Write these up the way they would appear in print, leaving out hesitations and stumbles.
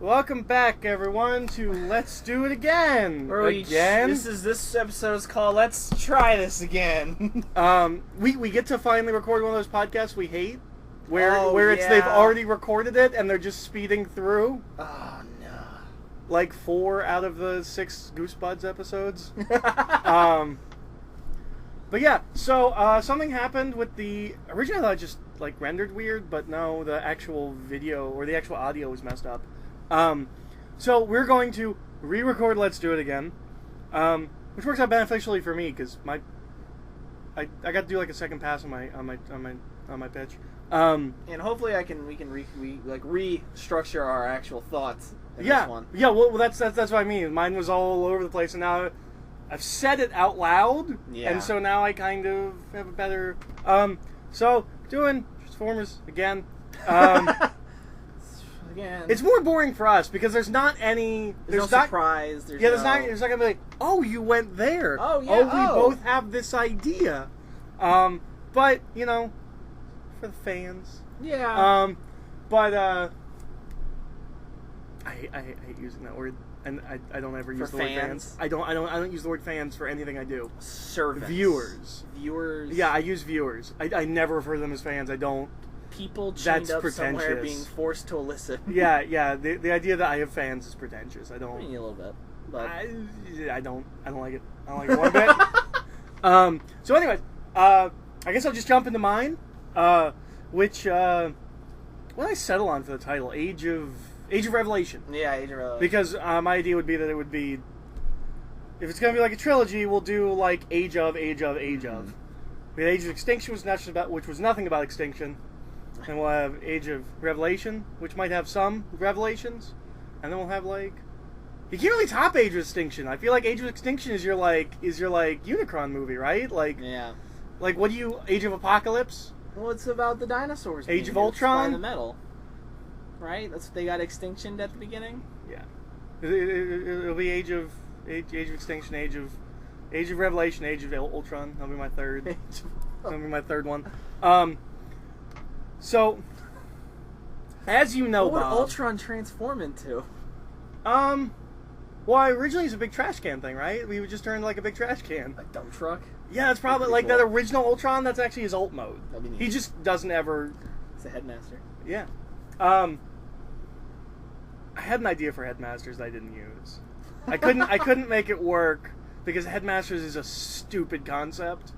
Welcome back, everyone, to Let's Do It Again. This episode is called Let's Try This Again. We get to finally record one of those podcasts we hate, where they've already recorded it and they're just speeding through. Oh no! Like 4 out of the 6 Goosebuds episodes. But yeah, so something happened with the originally. I thought it just like rendered weird, but no, the actual video or the actual audio was messed up. So we're going to re-record Let's Do It Again, which works out beneficially for me because I got to do like a second pass on my pitch. And hopefully we can restructure our actual thoughts in this one. Yeah, well that's what I mean. Mine was all over the place, and now I've said it out loud, and so now I kind of have a better. So doing Transformers again. Again. It's more boring for us because there's not any. There's no surprise. There's not gonna be like, oh, you went there. Oh yeah. We both have this idea. But you know, for the fans. Yeah. But I hate using that word, and I don't ever use the word fans. I don't use the word fans for anything I do. Servants. Viewers. Yeah, I use viewers. I never refer to them as fans. I don't. People chained up somewhere being forced to listen. Yeah. The idea that I have fans is pretentious. I don't. Maybe a little bit, but I don't like it. I don't like it one bit. So anyways, I guess I'll just jump into mine. Which what did I settle on for the title? Age of Revelation. Yeah, Age of Revelation. Because my idea would be that it would be, if it's gonna be like a trilogy, we'll do like Age of. We had Age of Extinction, which was nothing about extinction. And we'll have Age of Revelation, which might have some revelations. And then we'll have like... You can't really top Age of Extinction. I feel like Age of Extinction is your Unicron movie, right? Like, yeah. Like, what do you... Age of Apocalypse? Well, it's about the dinosaurs. Age of Ultron? By the metal. Right? They got extinctioned at the beginning? Yeah. It'll be Age of Extinction, Age of Revelation, Age of Ultron. That'll be my third. That'll be my third one. So, as you know, what would Bob, Ultron transform into? Well, originally it's a big trash can thing, right? We would just turn like a big trash can. A dump truck? Yeah, it's probably like cool. That original Ultron. That's actually his ult mode. That'd be neat. He just doesn't ever. It's a headmaster. Yeah. I had an idea for headmasters that I didn't use. I couldn't make it work because headmasters is a stupid concept.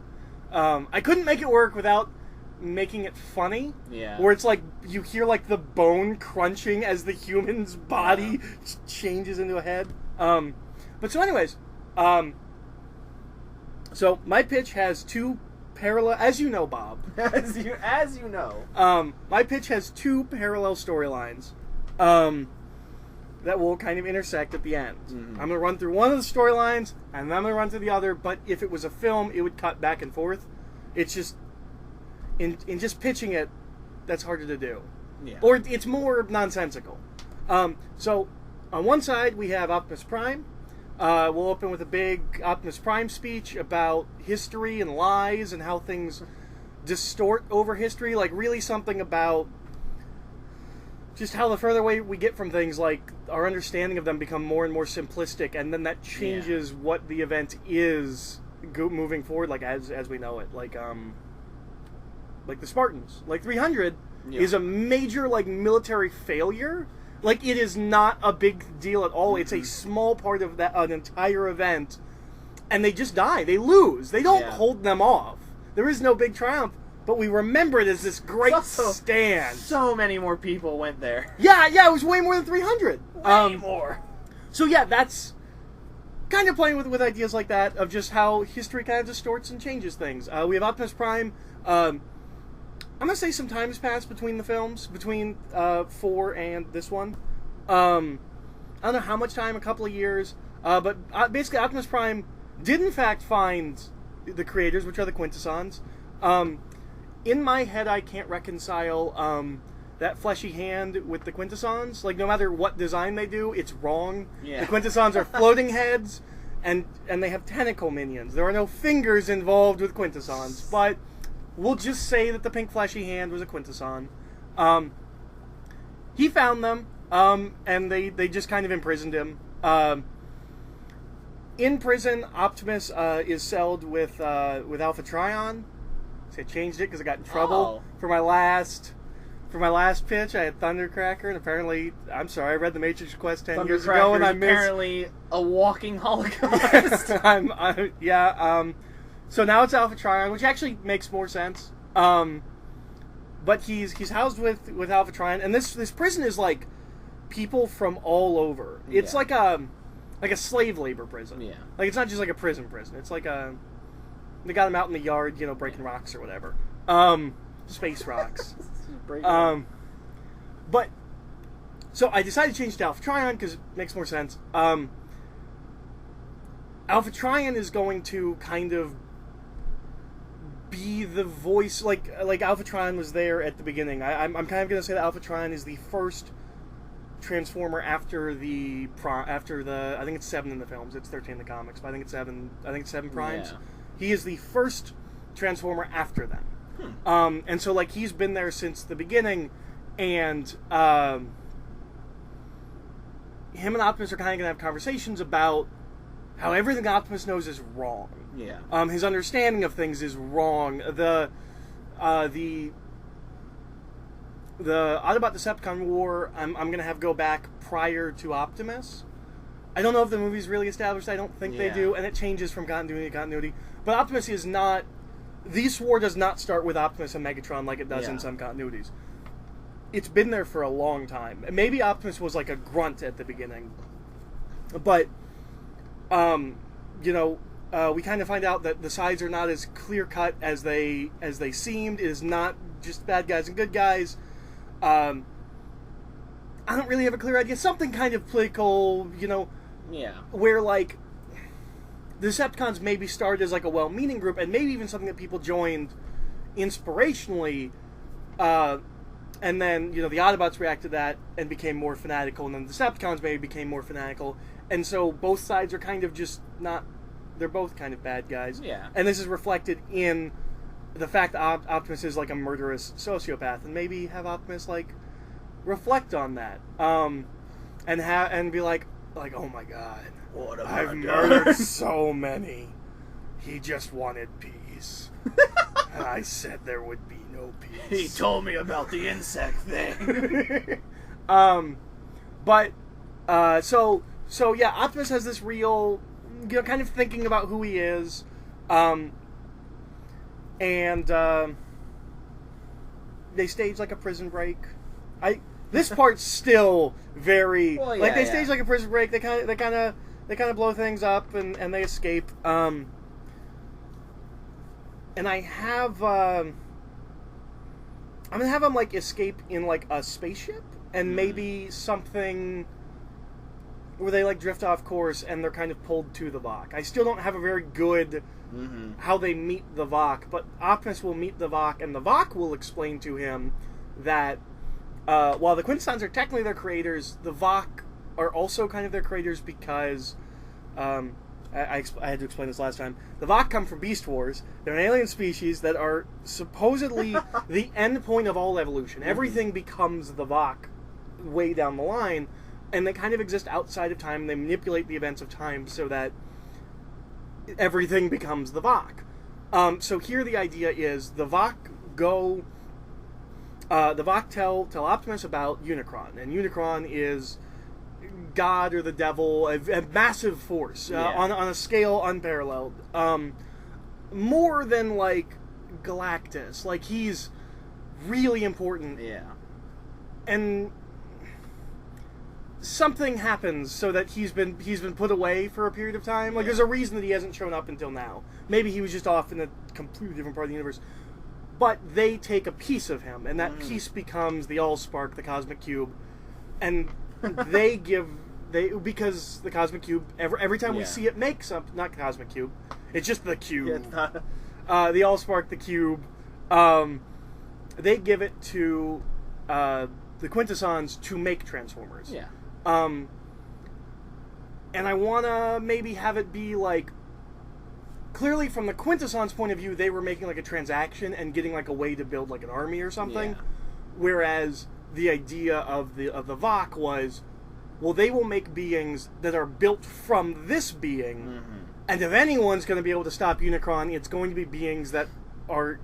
I couldn't make it work without making it funny, where it's like you hear like the bone crunching as the human's body changes into a head. But so anyways, so my pitch has 2 parallel, as you know, Bob. as you know. My pitch has 2 parallel storylines, that will kind of intersect at the end. Mm-hmm. I'm gonna run through one of the storylines, and then I'm gonna run through the other. But if it was a film, it would cut back and forth. It's just in just pitching it, that's harder to do. Yeah. Or it's more nonsensical. So on one side we have Optimus Prime. We'll open with a big Optimus Prime speech about history and lies and how things distort over history. Like really something about just how the further away we get from things, like our understanding of them become more and more simplistic, and then that changes what the event is moving forward, like as we know it. Like the Spartans, like 300 is a major like military failure. Like it is not a big deal at all. Mm-hmm. It's a small part of an entire event, and they just die. They lose. They don't hold them off. There is no big triumph, but we remember it as this great stand. So many more people went there. Yeah, it was way more than 300. Way more. So yeah, that's kind of playing with ideas like that of just how history kind of distorts and changes things. We have Optimus Prime. I'm gonna say some time has passed between the films, between 4 and this one. I don't know how much time, a couple of years. But basically, Optimus Prime did in fact find the creators, which are the Quintessons. In my head, I can't reconcile that fleshy hand with the Quintessons. Like, no matter what design they do, it's wrong. Yeah. The Quintessons are floating heads, and they have tentacle minions. There are no fingers involved with Quintessons, but we'll just say that the pink fleshy hand was a Quintesson. He found them, And they just kind of imprisoned him. In prison, Optimus is celled with Alpha Trion. So I changed it because I got in trouble for my last pitch. I had Thundercracker, and apparently, I'm sorry, I read the Matrix Quest 10 years ago, and I missed. Apparently a walking holocaust. So now it's Alpha Trion, which actually makes more sense. But he's housed with Alpha Trion, and this prison is like people from all over. It's like a slave labor prison. Yeah. Like, it's not just like a prison. It's like they got him out in the yard, breaking rocks or whatever. Space rocks. But so I decided to change to Alpha Trion because it makes more sense. Alpha Trion is going to kind of be the voice, like Alpha Trion was there at the beginning. I'm kind of going to say that Alpha Trion is the first Transformer after the I think it's 7 in the films. It's 13 in the comics, but I think it's 7. I think it's 7 primes. Yeah. He is the first Transformer after them. And so like he's been there since the beginning, and him and Optimus are kind of going to have conversations about how everything Optimus knows is wrong. Yeah. His understanding of things is wrong. The Autobot Decepticon War, I'm going to have go back prior to Optimus. I don't know if the movie's really established. I don't think they do, and it changes from continuity to continuity. But Optimus is not... This war does not start with Optimus and Megatron like it does in some continuities. It's been there for a long time. Maybe Optimus was like a grunt at the beginning. But, we kind of find out that the sides are not as clear-cut as they seemed. It is not just bad guys and good guys. I don't really have a clear idea. Something kind of political, where, like, the Decepticons maybe started as, like, a well-meaning group, and maybe even something that people joined inspirationally, and then, the Autobots reacted to that and became more fanatical, and then the Decepticons maybe became more fanatical, and so both sides are kind of just not... They're both kind of bad guys. Yeah. And this is reflected in the fact that Optimus is like a murderous sociopath, and maybe have Optimus like reflect on that, and be like, oh my god, what have I've murdered so many. He just wanted peace, and I said there would be no peace. He told me about the insect thing. So yeah, Optimus has this real, kind of thinking about who he is. And they stage like a prison break. This part's still very they stage like a prison break. They kind of blow things up and they escape. And I have I'm gonna have them like escape in like a spaceship and maybe something where they like drift off course and they're kind of pulled to the Vok. I still don't have a very good how they meet the Vok, but Optimus will meet the Vok, and the Vok will explain to him that while the Quintessons are technically their creators, the Vok are also kind of their creators because I had to explain this last time. The Vok come from Beast Wars. They're an alien species that are supposedly the end point of all evolution. Everything becomes the Vok way down the line, and they kind of exist outside of time. They manipulate the events of time so that everything becomes the Vok. So here the idea is the Vok tell Optimus about Unicron, and Unicron is God or the devil, a massive force on a scale unparalleled, more than like Galactus. Like, he's really important. Yeah, and something happens so that he's been put away for a period of time. Like, there's a reason that he hasn't shown up until now. Maybe he was just off in a completely different part of the universe. But they take a piece of him, and that piece becomes the Allspark, the Cosmic Cube, and because the Cosmic Cube, every time we see it make something, not Cosmic Cube, it's just the cube. Yeah, the Allspark, the cube, they give it to the Quintessons to make Transformers. Yeah. And I want to maybe have it be like, clearly from the Quintessons' point of view, they were making like a transaction and getting like a way to build like an army or something. Yeah. Whereas the idea of the Vok was, well, they will make beings that are built from this being, and if anyone's going to be able to stop Unicron, it's going to be beings that are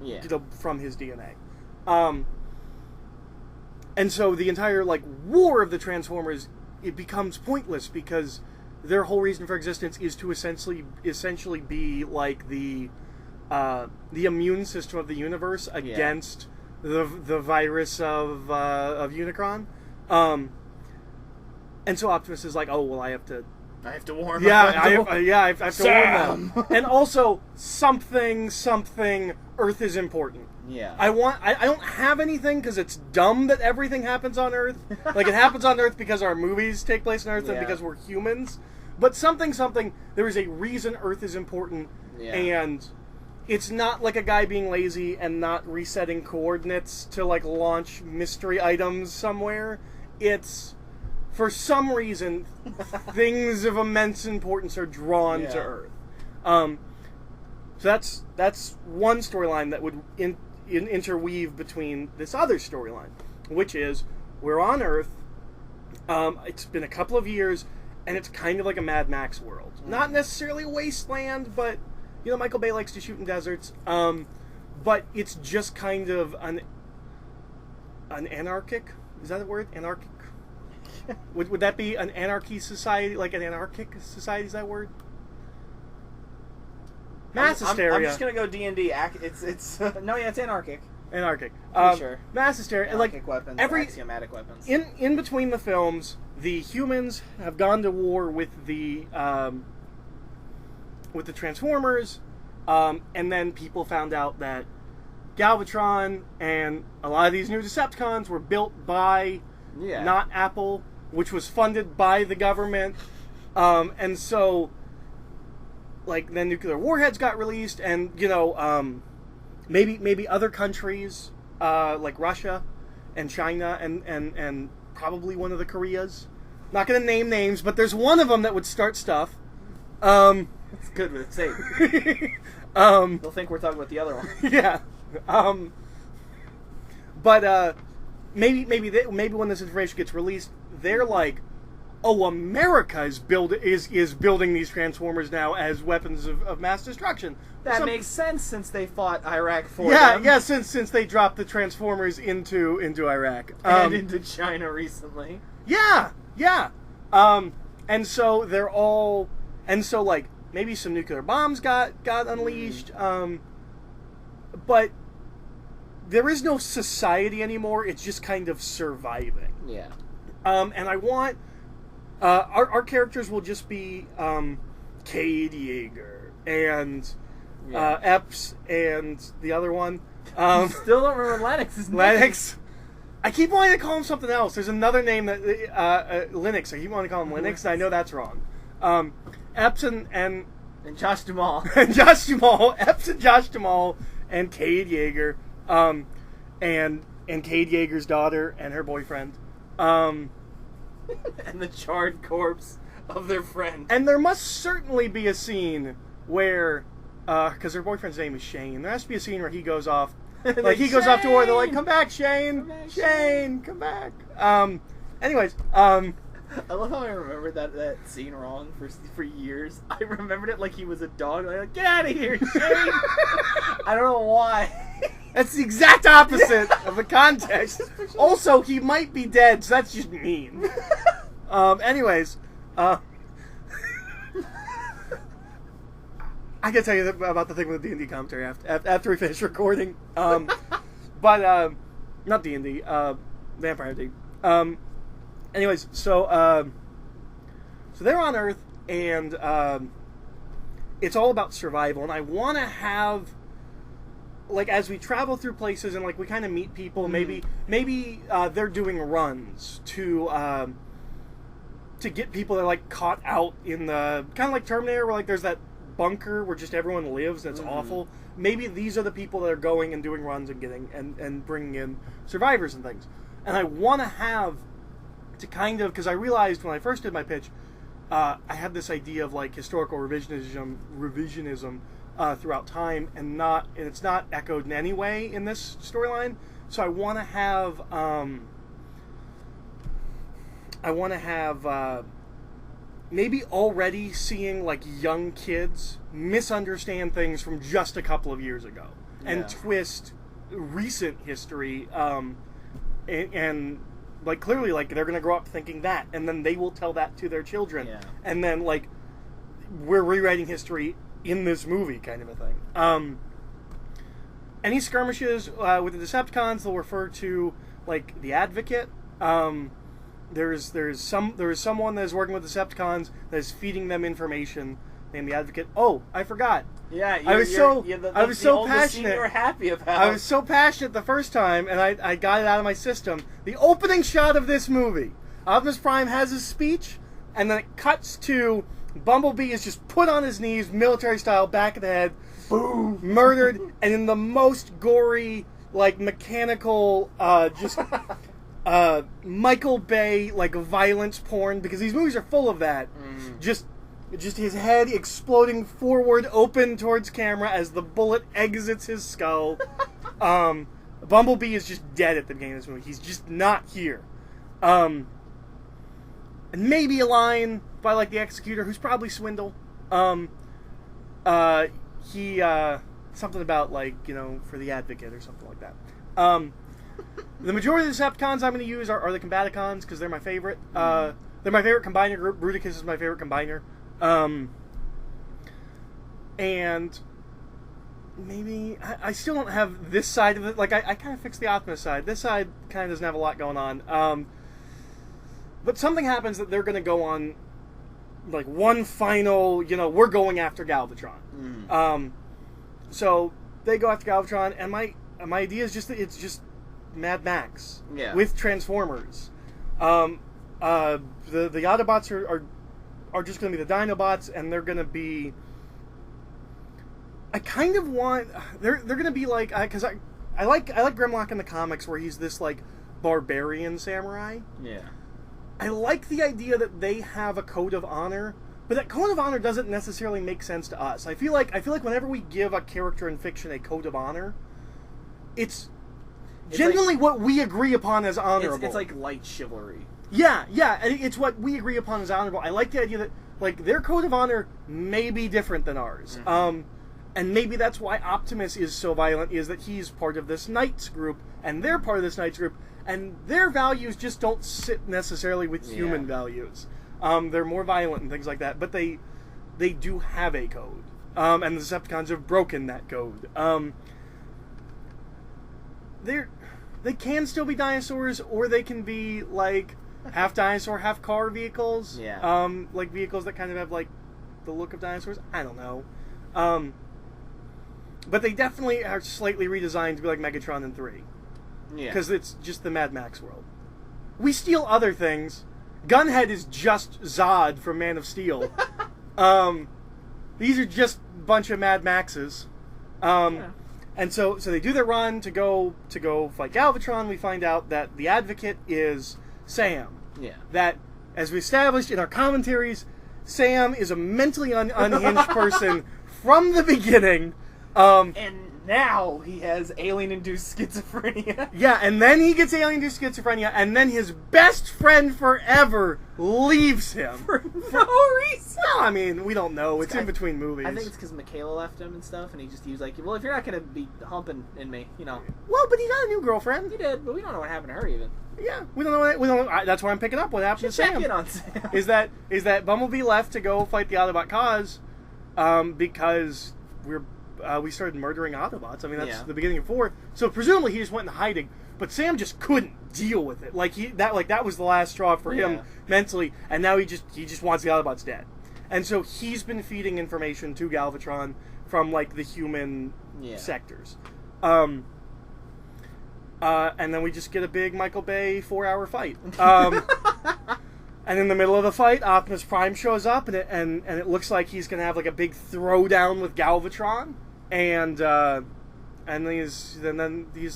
from his DNA. And so the entire war of the Transformers, it becomes pointless because their whole reason for existence is to essentially be like the immune system of the universe against the virus of Unicron. And so Optimus is like, oh well, I have to warn. I have to warn them. And also something Earth is important. Yeah. I don't have anything because it's dumb that everything happens on Earth. Like, it happens on Earth because our movies take place on Earth and because we're humans. But something, there is a reason Earth is important. Yeah. And it's not like a guy being lazy and not resetting coordinates to, launch mystery items somewhere. It's, for some reason, things of immense importance are drawn to Earth. So that's one storyline that would interweave between this other storyline, which is we're on Earth. It's been a couple of years, and it's kind of like a Mad Max world. Not necessarily a wasteland, but Michael Bay likes to shoot in deserts. But it's just kind of an anarchic. Is that the word? Anarchic. Would that be an anarchy society? Like an anarchic society? Is that word? Mass hysteria. I'm just gonna go D&D. It's it's anarchic. Anarchic. Sure. Mass hysteria. Anarchic weapons, axiomatic weapons. In between the films, the humans have gone to war with the Transformers, and then people found out that Galvatron and a lot of these new Decepticons were built by not Apple, which was funded by the government, and so. Then nuclear warheads got released, and maybe other countries like Russia and China and probably one of the Koreas. Not going to name names, but there's one of them that would start stuff. It's good with safe. They'll think we're talking about the other one. Yeah. But maybe when this information gets released, they're like, oh, America is building these Transformers now as weapons of mass destruction. That makes sense since they fought Iraq for them. Yeah, since they dropped the Transformers into Iraq. And into China recently. Yeah. And so they're all... And so, maybe some nuclear bombs got unleashed. But there is no society anymore. It's just kind of surviving. Yeah. And I want... our characters will just be Cade Yeager and Epps and the other one. Still don't remember Lennox's name. Lennox. I keep wanting to call him something else. There's another name that Linux. I keep wanting to call him Linux, and I know that's wrong. Epps and Josh Duhamel. And Josh Duhamel. Epps and Josh Duhamel and Cade Yeager. And Cade Yeager's daughter and her boyfriend. And the charred corpse of their friend. And there must certainly be a scene where, because her boyfriend's name is Shane, there has to be a scene where he goes off, he goes off to war, they're like, come back, Shane! Shane, come back! Anyways, I love how I remembered that scene wrong for years. I remembered it like he was a dog. Like, get out of here, Shane! I don't know why. That's the exact opposite of the context. Also, he might be dead, so that's just mean. Anyways, I can tell you about the thing with the D&D commentary after we finish recording. But not D&D, Vampire D. Anyways, so they're on Earth, and it's all about survival. And I want to have, as we travel through places and we kind of meet people, maybe they're doing runs to get people that are caught out in the kind of like Terminator, where there's that bunker where just everyone lives and it's awful. Maybe these are the people that are going and doing runs and getting and bringing in survivors and things. And I want to have to kind of, because I realized when I first did my pitch, I had this idea of historical revisionism throughout time, and it's not echoed in any way in this storyline. So I want to have I want to have maybe already seeing like young kids misunderstand things from just a couple of years ago and twist recent history, and like clearly like they're gonna grow up thinking that, and then they will tell that to their children, and then like we're rewriting history in this movie, kind of a thing. Any skirmishes with the Decepticons, they'll refer to like the Advocate. There's someone that is working with Decepticons that is feeding them information named the Advocate. Oh, I forgot. Yeah, I was so passionate. You were happy about. I was so passionate the first time, and I got it out of my system. The opening shot of this movie, Optimus Prime has his speech, and then it cuts to Bumblebee is just put on his knees, military style, back of the head, boom, murdered, and in the most gory, like mechanical, Michael Bay like violence porn, because these movies are full of that. Just his head exploding forward, open towards camera as the bullet exits his skull. Bumblebee is just dead at the beginning of this movie. He's just not here. And maybe a line by like the Executor, who's probably Swindle. He something about like, you know, for the Advocate or something like that. The majority of the Decepticons I'm going to use are the Combaticons, because they're my favorite. They're my favorite combiner group. Bruticus is my favorite combiner. And maybe I still don't have this side of it. Like I kind of fixed the Optimus side. This side kind of doesn't have a lot going on. But something happens that they're going to go on like one final, you know, we're going after Galvatron. So they go after Galvatron, and my idea is just that it's just Mad Max with Transformers. The Autobots are just going to be the Dinobots, and they're going to be. I kind of want they're going to be like, because I like Grimlock in the comics, where he's this like barbarian samurai. Yeah. I like the idea that they have a code of honor, but that code of honor doesn't necessarily make sense to us. I feel like whenever we give a character in fiction a code of honor, it's generally like, what we agree upon as honorable. It's like light chivalry. Yeah, it's what we agree upon as honorable. I like the idea that like their code of honor may be different than ours. And maybe that's why Optimus is so violent, is that he's part of this Knights group, and they're part of this Knights group, and their values just don't sit necessarily with human values. They're more violent and things like that, but they do have a code. And the Decepticons have broken that code. They can still be dinosaurs, or they can be like half dinosaur, half car vehicles. Yeah. Like vehicles that kind of have like the look of dinosaurs. I don't know. But they definitely are slightly redesigned to be like Megatron in 3. Yeah. Because it's just the Mad Max world. We steal other things. Gunhead is just Zod from Man of Steel. These are just a bunch of Mad Maxes. And so they do their run to go fight Galvatron. We find out that the Advocate is Sam. Yeah. That, as we established in our commentaries, Sam is a mentally unhinged person from the beginning. And now he has alien-induced schizophrenia. Yeah, and then he gets alien-induced schizophrenia, and then his best friend forever leaves him. For no reason. Well, I mean, we don't know. It's in between movies. I think it's because Michaela left him and stuff, and he was like, well, if you're not going to be humping in me, you know. Well, but he got a new girlfriend. He did, but we don't know what happened to her even. Yeah, we don't know. That's why I'm picking up what happened to Sam. Check in on Sam. Is that Bumblebee left to go fight the Autobot cause, because we started murdering Autobots. I mean, that's the beginning of 4. So presumably he just went in hiding. But Sam just couldn't deal with it. That was the last straw for him mentally, and now he just wants the Autobots dead. And so he's been feeding information to Galvatron from like the human sectors. And then we just get a big Michael Bay 4-hour fight. And in the middle of the fight, Optimus Prime shows up, and it looks like he's gonna have like a big throwdown with Galvatron. And then he's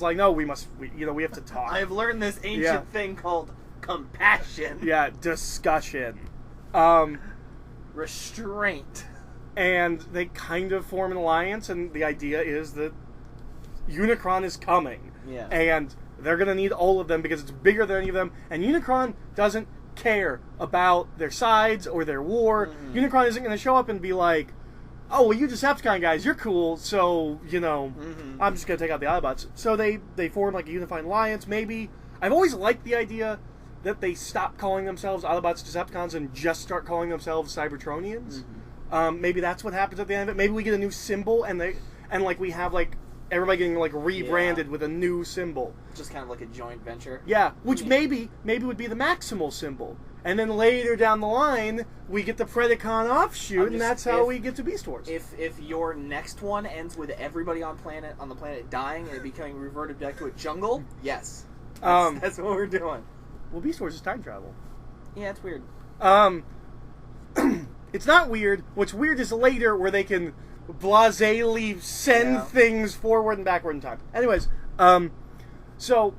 like, no, we have to talk. I've learned this ancient thing called compassion. Yeah, discussion. Restraint. And they kind of form an alliance, and the idea is that Unicron is coming. Yeah. And they're going to need all of them because it's bigger than any of them. And Unicron doesn't care about their sides or their war. Unicron isn't going to show up and be like, oh, well, you Decepticon guys, you're cool, so, I'm just going to take out the Autobots. So they form like a unified alliance, maybe. I've always liked the idea that they stop calling themselves Autobots, Decepticons, and just start calling themselves Cybertronians. Maybe that's what happens at the end of it. Maybe we get a new symbol, and we have, like, everybody getting, like, rebranded with a new symbol. Just kind of like a joint venture. Yeah, which maybe would be the Maximal symbol. And then later down the line, we get the Predacon offshoot, and that's how we get to Beast Wars. If your next one ends with everybody on the planet dying and it becoming reverted back to a jungle, yes. That's what we're doing. Well, Beast Wars is time travel. Yeah, it's weird. It's not weird. What's weird is later where they can blasely send things forward and backward in time. Anyways, so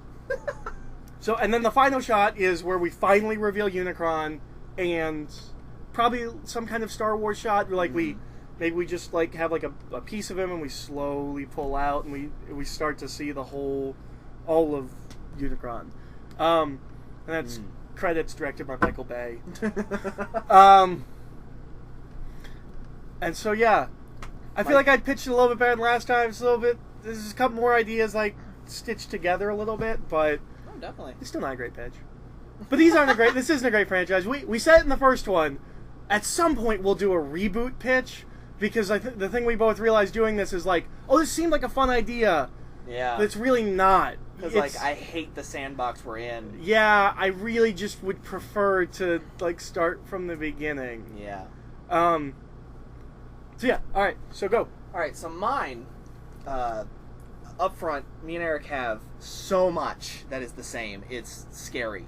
and then the final shot is where we finally reveal Unicron, and probably some kind of Star Wars shot where, like, maybe we just, like, have, like, a piece of him and we slowly pull out and we start to see all of Unicron. And that's credits directed by Michael Bay. And so, yeah, I feel like I pitched it a little bit better than last time. It's a little bit, there's a couple more ideas, like, stitched together a little bit, but definitely. It's still not a great pitch. But this isn't a great franchise. We said it in the first one. At some point, we'll do a reboot pitch, because the thing we both realized doing this is like, oh, this seemed like a fun idea. Yeah. But it's really not. Because, like, I hate the sandbox we're in. Yeah, I really just would prefer to, like, start from the beginning. Yeah. So, yeah. Alright, so go. Alright, so mine, up front, me and Eric have so much that is the same. It's scary.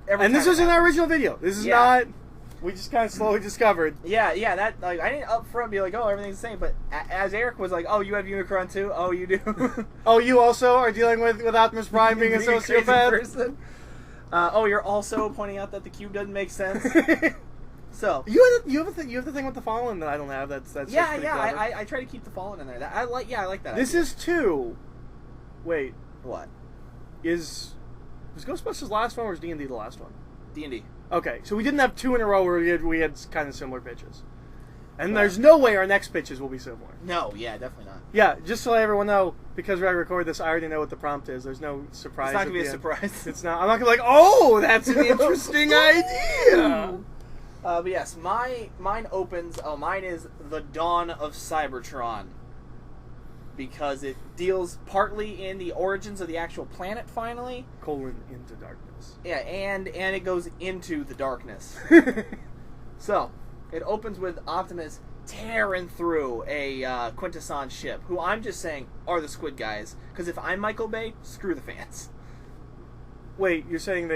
And this was in our original video. This is not... We just kind of slowly discovered. Yeah, that, like, I didn't up front be like, oh, everything's the same, but as Eric was like, oh, you have Unicron too? Oh, you do? Oh, you also are dealing with Optimus Prime being a sociopath? Person? Oh, you're also pointing out that the cube doesn't make sense? So you have the thing with the Fallen that I don't have. That's I try to keep the Fallen in there. I like that. This is 2. Wait, what? Was Ghostbusters the last one, or was D&D the last one? D&D. Okay, so we didn't have 2 in a row where we had kind of similar pitches, and there's no way our next pitches will be similar. No, yeah, definitely not. Yeah, just to let everyone know, because I record this, I already know what the prompt is. There's no surprise. It's not gonna be a surprise. It's not. I'm not gonna be like, oh, that's an interesting idea. But yes, mine opens. Oh, mine is the dawn of Cybertron, because it deals partly in the origins of the actual planet. Finally, into darkness. Yeah, and it goes into the darkness. So it opens with Optimus tearing through a Quintesson ship, who I'm just saying are the Squid Guys. Because if I'm Michael Bay, screw the fans. Wait, you're saying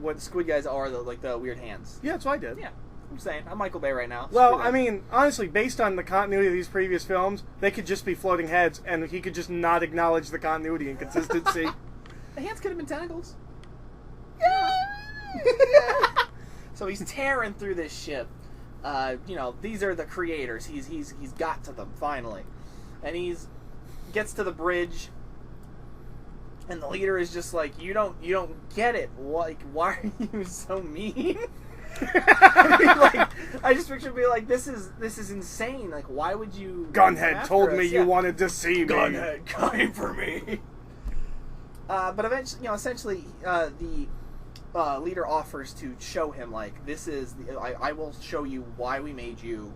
what Squid Guys are the weird hands? Yeah, that's what I did. Yeah, I'm saying I'm Michael Bay right now. Well, I mean, honestly, based on the continuity of these previous films, they could just be floating heads, and he could just not acknowledge the continuity and consistency. The hands could have been tentacles. Yeah. So he's tearing through this ship. These are the creators. He's got to them finally, and gets to the bridge. And the leader is just like, you don't get it. Like, why are you so mean? I just picture being like, this is insane. Like, why would you? Gunhead told me you wanted to see me. Gunhead came for me. But eventually, essentially, the leader offers to show him, like, this is. I will show you why we made you,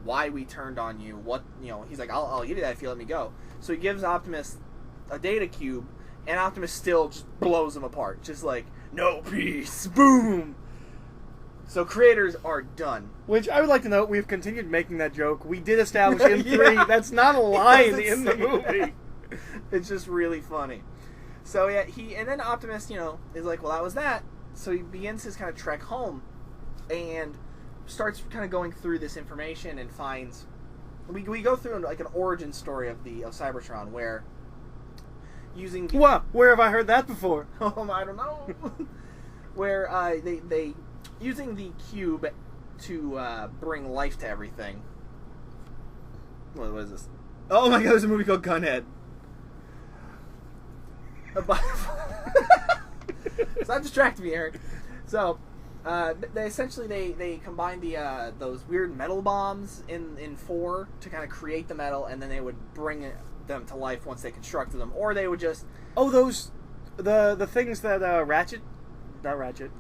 why we turned on you. What he's like, I'll give you that if you let me go. So he gives Optimus a data cube. And Optimus still just blows them apart. Just like, no peace. Boom! So creators are done. Which, I would like to note, we've continued making that joke. We did establish in 3, that's not a line in the movie. It's just really funny. So yeah, and then Optimus, is like, well, that was that. So he begins his kind of trek home. And starts kind of going through this information and finds... We go through like an origin story of Cybertron where... using what? Where have I heard that before? I don't know. Where they using the cube to bring life to everything. What is this? Oh my God! There's a movie called Gunhead. Stop distracting me, Eric. So They essentially they combined those weird metal bombs in 4 to kind of create the metal, and then they would bring them to life once they constructed them, or they would just the things that not Ratchet.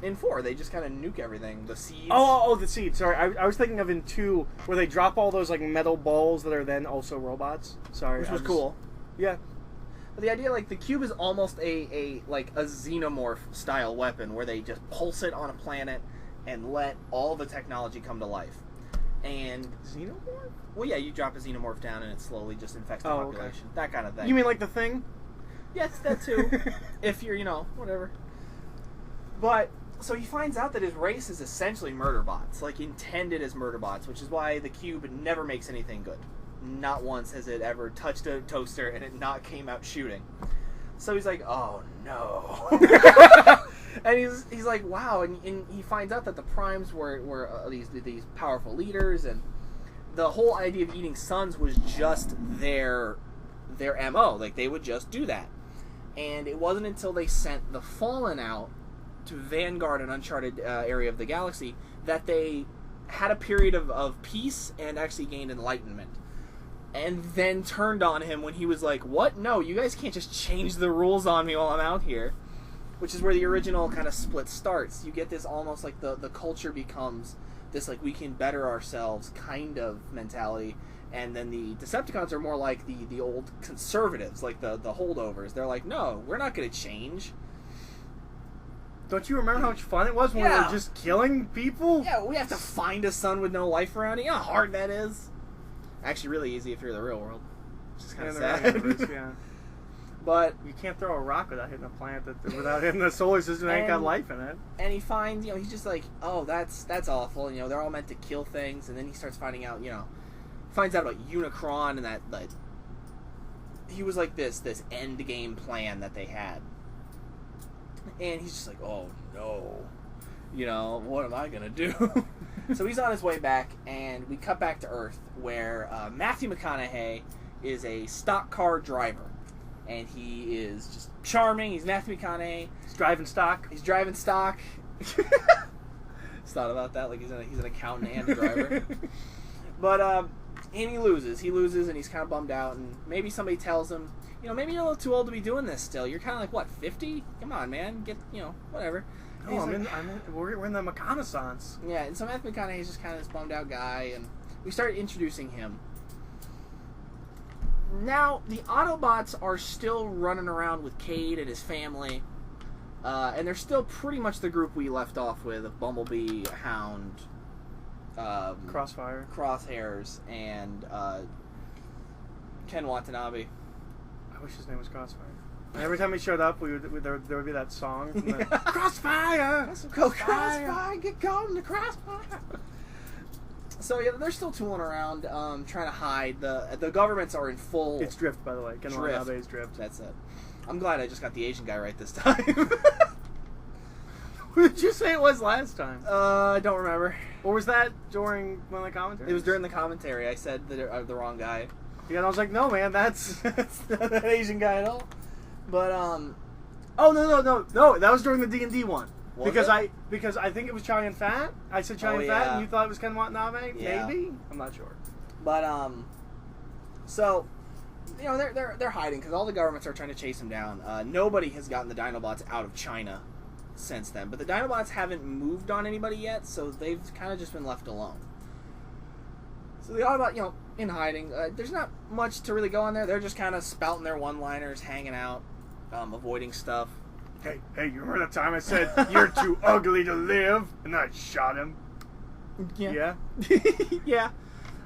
In 4 they just kind of nuke everything. The seeds. The seeds. Sorry, I was thinking of in 2 where they drop all those like metal balls that are then also robots. Sorry, which was cool. Yeah. But the idea, like, the cube is almost a xenomorph style weapon where they just pulse it on a planet and let all the technology come to life. And xenomorph? Well, yeah, you drop a xenomorph down and it slowly just infects the population. Okay. That kind of thing. You mean like the Thing? Yes, that too. If you're, whatever. But so he finds out that his race is essentially murder bots, like intended as murder bots, which is why the cube never makes anything good. Not once has it ever touched a toaster and it not came out shooting. So he's like, oh no. And he's like, wow. And he finds out that the Primes were these powerful leaders, and the whole idea of eating suns was just their MO. Like, they would just do that. And it wasn't until they sent the Fallen out to vanguard an uncharted area of the galaxy that they had a period of peace and actually gained enlightenment. And then turned on him when he was like, what? No, you guys can't just change the rules on me while I'm out here. Which is where the original kind of split starts. You get this almost like the culture becomes this, like, we can better ourselves kind of mentality. And then the Decepticons are more like the old conservatives, like the holdovers. They're like, no, we're not going to change. Don't you remember how much fun it was when we were just killing people? Yeah, we have to find a sun with no life around it. You know how hard that is? Actually, really easy if you're in the real world. Which is kind of sad. Yeah. But you can't throw a rock without hitting a planet without hitting the solar system that ain't got life in it. And he finds, he's just like, oh, that's awful. And, they're all meant to kill things. And then he starts finding out, finds out about Unicron and that he was like this end game plan that they had. And he's just like, oh no, what am I gonna do? So he's on his way back, and we cut back to Earth, where Matthew McConaughey is a stock car driver, and he is just charming. He's Matthew McConaughey. He's driving stock. Just thought about that, like he's an accountant and a driver. But and he loses, and he's kind of bummed out, and maybe somebody tells him, maybe you're a little too old to be doing this still. You're kind of like, what, 50? Come on, man, get, whatever. No, we're in the reconnaissance. Yeah, and so Matthew McConaughey's just kind of this bummed out guy, and we start introducing him. Now, the Autobots are still running around with Cade and his family, and they're still pretty much the group we left off with, of Bumblebee, Hound, Crossfire, Crosshairs, and Ken Watanabe. I wish his name was Crossfire. And every time he showed up, there would be that song. Crossfire! Go Crossfire! Get going to Crossfire! So yeah, they're still tooling around, trying to hide. The governments are in full... It's Drift, by the way. Ken Watanabe's Drift. That's it. I'm glad I just got the Asian guy right this time. What did you say it was last time? I don't remember. Or was that during one of the commentaries? It was during the commentary. I said the wrong guy. Yeah, and I was like, no, man, that's not an Asian guy at all. But oh no, that was during the D&D one. Because I think it was Chow Yun-Fat. I said Chow Yun-Fat, and you thought it was Ken Watanabe. Yeah. Maybe, I'm not sure. But so they're hiding because all the governments are trying to chase them down. Nobody has gotten the Dinobots out of China since then, but the Dinobots haven't moved on anybody yet, so they've kind of just been left alone. So the Autobot, in hiding. There's not much to really go on there. They're just kind of spouting their one-liners, hanging out, avoiding stuff. Hey, you remember the time I said, you're too ugly to live? And I shot him? Yeah. Yeah.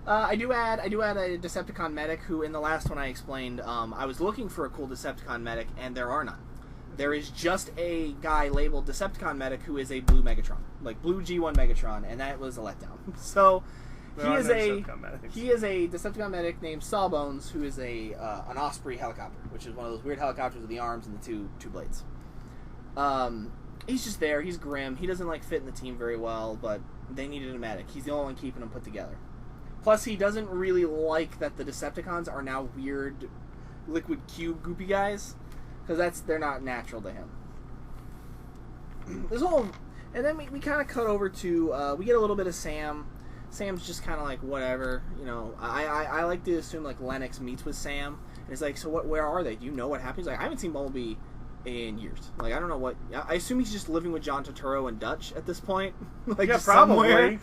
I do add a Decepticon medic who, in the last one I explained, I was looking for a cool Decepticon medic, and there are none. There is just a guy labeled Decepticon medic who is a blue Megatron. Like, blue G1 Megatron, and that was a letdown. So... He is a Decepticon medic named Sawbones, who is an Osprey helicopter, which is one of those weird helicopters with the arms and the two blades. He's just there. He's grim. He doesn't fit in the team very well, but they needed a medic. He's the only one keeping them put together. Plus, he doesn't really like that the Decepticons are now weird liquid cube goopy guys, because they're not natural to him. And then we kind of cut over to, we get a little bit of Sam. Sam's just kind of like, whatever, you know. I like to assume, like, Lennox meets with Sam. And he's like, so where are they? Do you know what happened? He's like, I haven't seen Bumblebee in years. Like, I don't know what... I assume he's just living with John Turturro and Dutch at this point. Like, yeah, probably.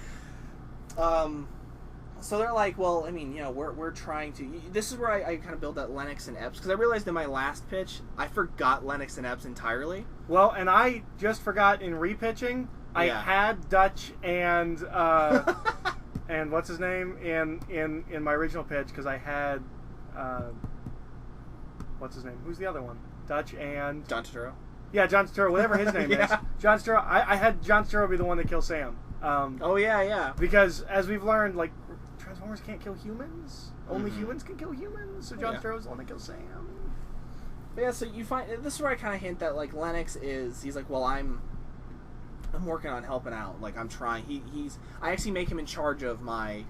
So they're like, well, I mean, you know, we're trying to... This is where I kind of build that Lennox and Epps, because I realized in my last pitch, I forgot Lennox and Epps entirely. Well, and I just forgot in repitching, I had Dutch and and what's his name in my original pitch, because I had what's his name? Who's the other one? Dutch and John Turturro. Yeah, John Turturro, whatever his name is. John Turturro. I had John Turturro be the one that kills Sam. Oh yeah. Because as we've learned, like, Transformers can't kill humans. Only humans can kill humans. So John Turturro's the one that kills Sam. But yeah, so you find this is where I kind of hint that, like, Lennox he's like, well, I'm working on helping out. Like, I'm trying. I actually make him in charge of my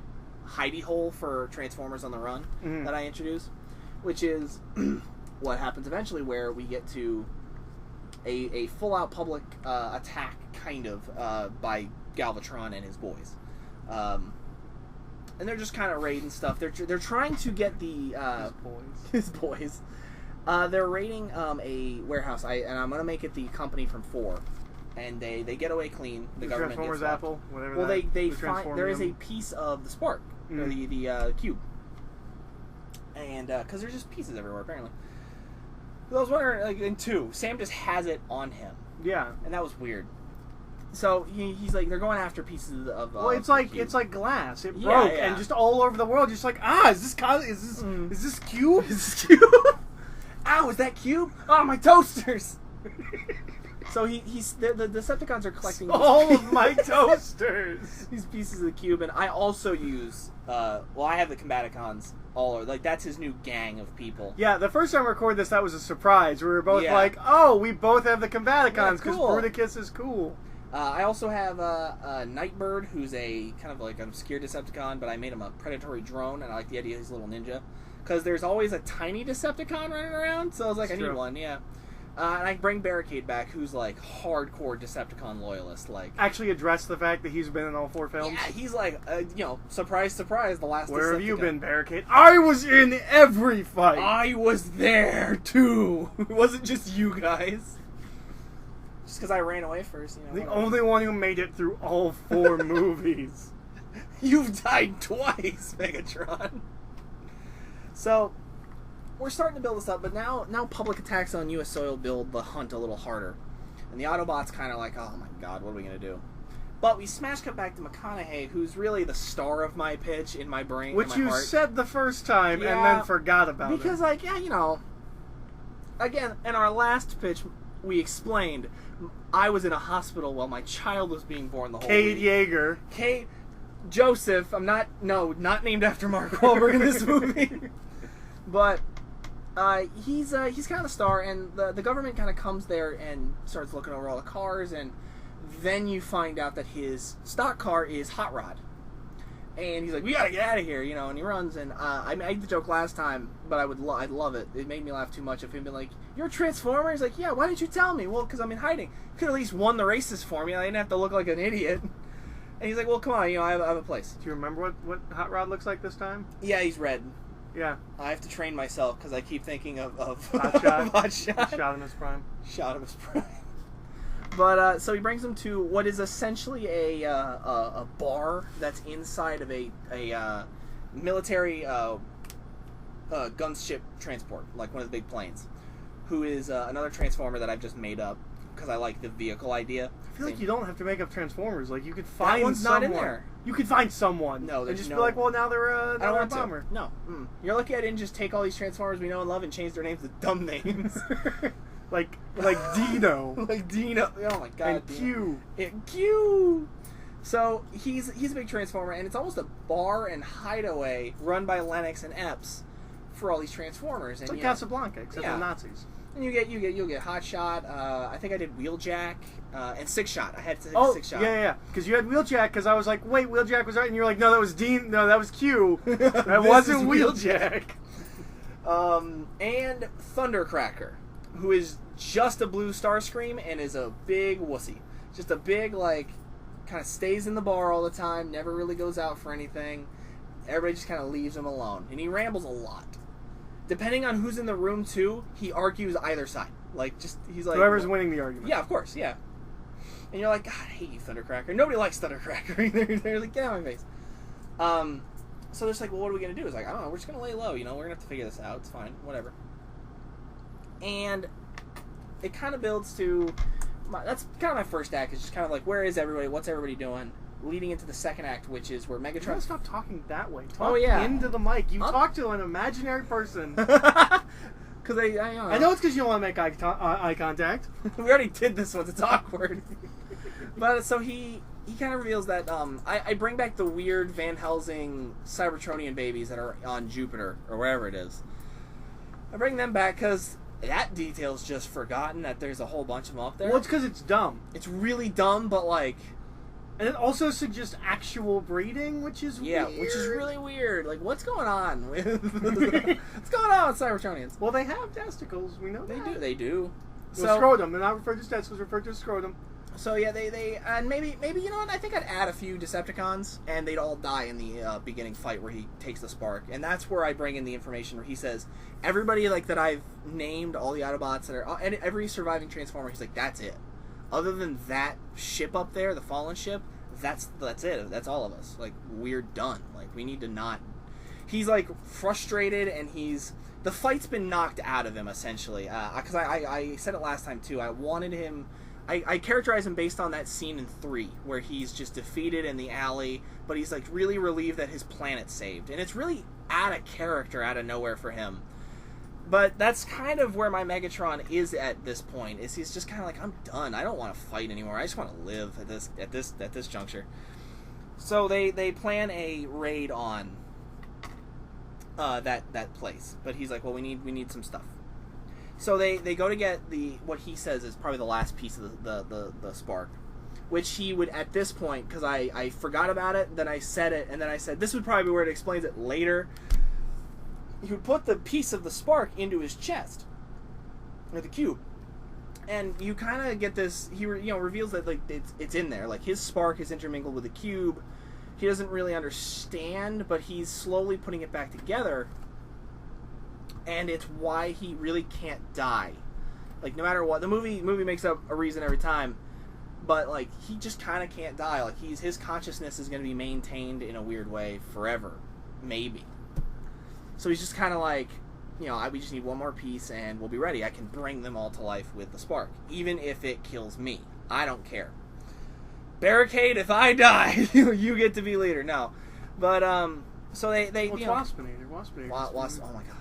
hidey hole for Transformers on the Run that I introduce, which is what happens eventually, where we get to a full out public attack, kind of, by Galvatron and his boys. And they're just kind of raiding stuff. They're trying to get his boys. They're raiding a warehouse. And I'm gonna make it the company from 4. And they get away clean. The government Transformers gets Apple, whatever. Well, they find there is a piece of the spark, or the cube, and because there's just pieces everywhere apparently. So I was wondering, like, in 2, Sam just has it on him. Yeah, and that was weird. So he's like, they're going after pieces of. Well, it's like glass. It broke, and just all over the world, just like, is this cube? Is this cube? Ow! Is that cube? Oh, my toasters! So the Decepticons are collecting all of my toasters. These pieces of the cube, and I also use. I have the Combaticons. That's his new gang of people. Yeah, the first time we recorded this, that was a surprise. We were both like, "Oh, we both have the Combaticons because Bruticus is cool." I also have Nightbird, who's a kind of like an obscure Decepticon, but I made him a predatory drone, and I like the idea he's a little ninja. Because there's always a tiny Decepticon running around, so I was like, I need one, yeah. And I bring Barricade back, who's like hardcore Decepticon loyalist. Like, actually address the fact that he's been in all 4 films. Yeah, he's like, surprise, surprise, the last. Where Decepticon. have you been, Barricade? I was in every fight. I was there too. It wasn't just you guys. Just because I ran away first, The only one who made it through all 4 movies. You've died twice, Megatron. So, we're starting to build this up, but now public attacks on U.S. soil build the hunt a little harder. And the Autobots kind of like, oh my god, what are we going to do? But we smash cut back to McConaughey, who's really the star of my pitch in my brain. Which in my you heart. said the first time and then forgot about it. Because, like, again, in our last pitch, we explained I was in a hospital while my child was being born the whole Cade week. Yeager. Cade Joseph, not named after Mark Wahlberg in this movie. But he's kind of a star, and the government kind of comes there and starts looking over all the cars, and then you find out that his stock car is Hot Rod. And he's like, we gotta get out of here, and he runs, and I made the joke last time, but I'd love it. It made me laugh too much of him being like, you're a Transformer? He's like, yeah, why didn't you tell me? Well, because I'm in hiding. You could at least won the races for me, I didn't have to look like an idiot. And he's like, well, come on, I have a place. Do you remember what Hot Rod looks like this time? Yeah, he's red. Yeah. I have to train myself because I keep thinking of Hot Shot. Hot Shot. Shot Prime. Shot of his prime. But so he brings them to what is essentially a bar that's inside of a military gunship transport, like one of the big planes. Who is another Transformer that I've just made up because I like the vehicle idea. I feel like you don't have to make up Transformers. Like, you could find that one's someone. not in there. You could find someone. No, and just no. be like, well, now they're I don't want a bomber. to. No. You're lucky I didn't just take all these Transformers we know and love and change their names to dumb names. like Dino. Like Dino. Oh my god. And Q. Q. So he's a big Transformer, and it's almost a bar and hideaway run by Lennox and Epps for all these Transformers. It's and like Casablanca, except for Nazis. And you'll get Hot Shot. I think I did Wheeljack and Six Shot. I had Six Shot. Yeah. Because you had Wheeljack. Because I was like, wait, Wheeljack was right, and you were like, no, that was Dean. No, that was Q. That wasn't Wheeljack. And Thundercracker, who is just a blue Starscream and is a big wussy. Just a big, like, kind of stays in the bar all the time, never really goes out for anything. Everybody just kind of leaves him alone. And he rambles a lot. Depending on who's in the room, too, he argues either side. Like, just, he's like... Whoever's winning the argument. Yeah, of course, yeah. And you're like, God, I hate you, Thundercracker. Nobody likes Thundercracker either. They're like, get out of my face. So they're just like, well, what are we going to do? It's like, I don't know, we're just going to lay low, you know? We're going to have to figure this out. It's fine. Whatever. And it kind of builds to... that's kind of my first act. It's just kind of like, where is everybody? What's everybody doing? Leading into the second act, which is where Megatron... You gotta stop talking that way. Talk into the mic. You talk to an imaginary person. Because I know it's because you don't want to make eye contact. We already did this once. It's awkward. But so he kind of reveals that I bring back the weird Van Helsing Cybertronian babies that are on Jupiter or wherever it is. I bring them back because that detail's just forgotten that there's a whole bunch of them up there. Well, it's because it's dumb. It's really dumb, but like... And it also suggests actual breeding, which is weird. Yeah, which is really weird. Like, what's going on with... what's going on with Cybertronians? Well, they have testicles. We know that. They do. So, scrotum. They're not referred to as testicles, referred to as scrotum. So, yeah, they and maybe, you know what, I think I'd add a few Decepticons, and they'd all die in the beginning fight where he takes the spark. And that's where I bring in the information where he says, everybody, like, that I've named, all the Autobots that are... And every surviving Transformer, he's like, that's it. Other than that ship up there, the Fallen ship, that's it. That's all of us. Like, we're done. Like, we need to not... He's, like, frustrated, and he's... The fight's been knocked out of him, essentially. Because I said it last time, too. I wanted him... I characterize him based on that scene in 3, where he's just defeated in the alley, but he's, like, really relieved that his planet's saved. And it's really out of character, out of nowhere for him. But that's kind of where my Megatron is at this point. Is he's just kind of like, I'm done. I don't want to fight anymore. I just want to live at this juncture. So they plan a raid on that place. But he's like, well, we need some stuff. So they go to get what he says is probably the last piece of the spark, which he would at this point, because I forgot about it, then I said it, and then I said this would probably be where it explains it later. He would put the piece of the spark into his chest, or the cube, and you kind of get this. He reveals that like it's in there. Like his spark is intermingled with the cube. He doesn't really understand, but he's slowly putting it back together, and it's why he really can't die. Like no matter what, the movie makes up a reason every time, but like he just kind of can't die. Like his consciousness is going to be maintained in a weird way forever, maybe. So he's just kind of like, we just need one more piece and we'll be ready. I can bring them all to life with the spark, even if it kills me. I don't care. Barricade, if I die, you get to be leader. No, but so they well, it's Waspinator. Oh my god!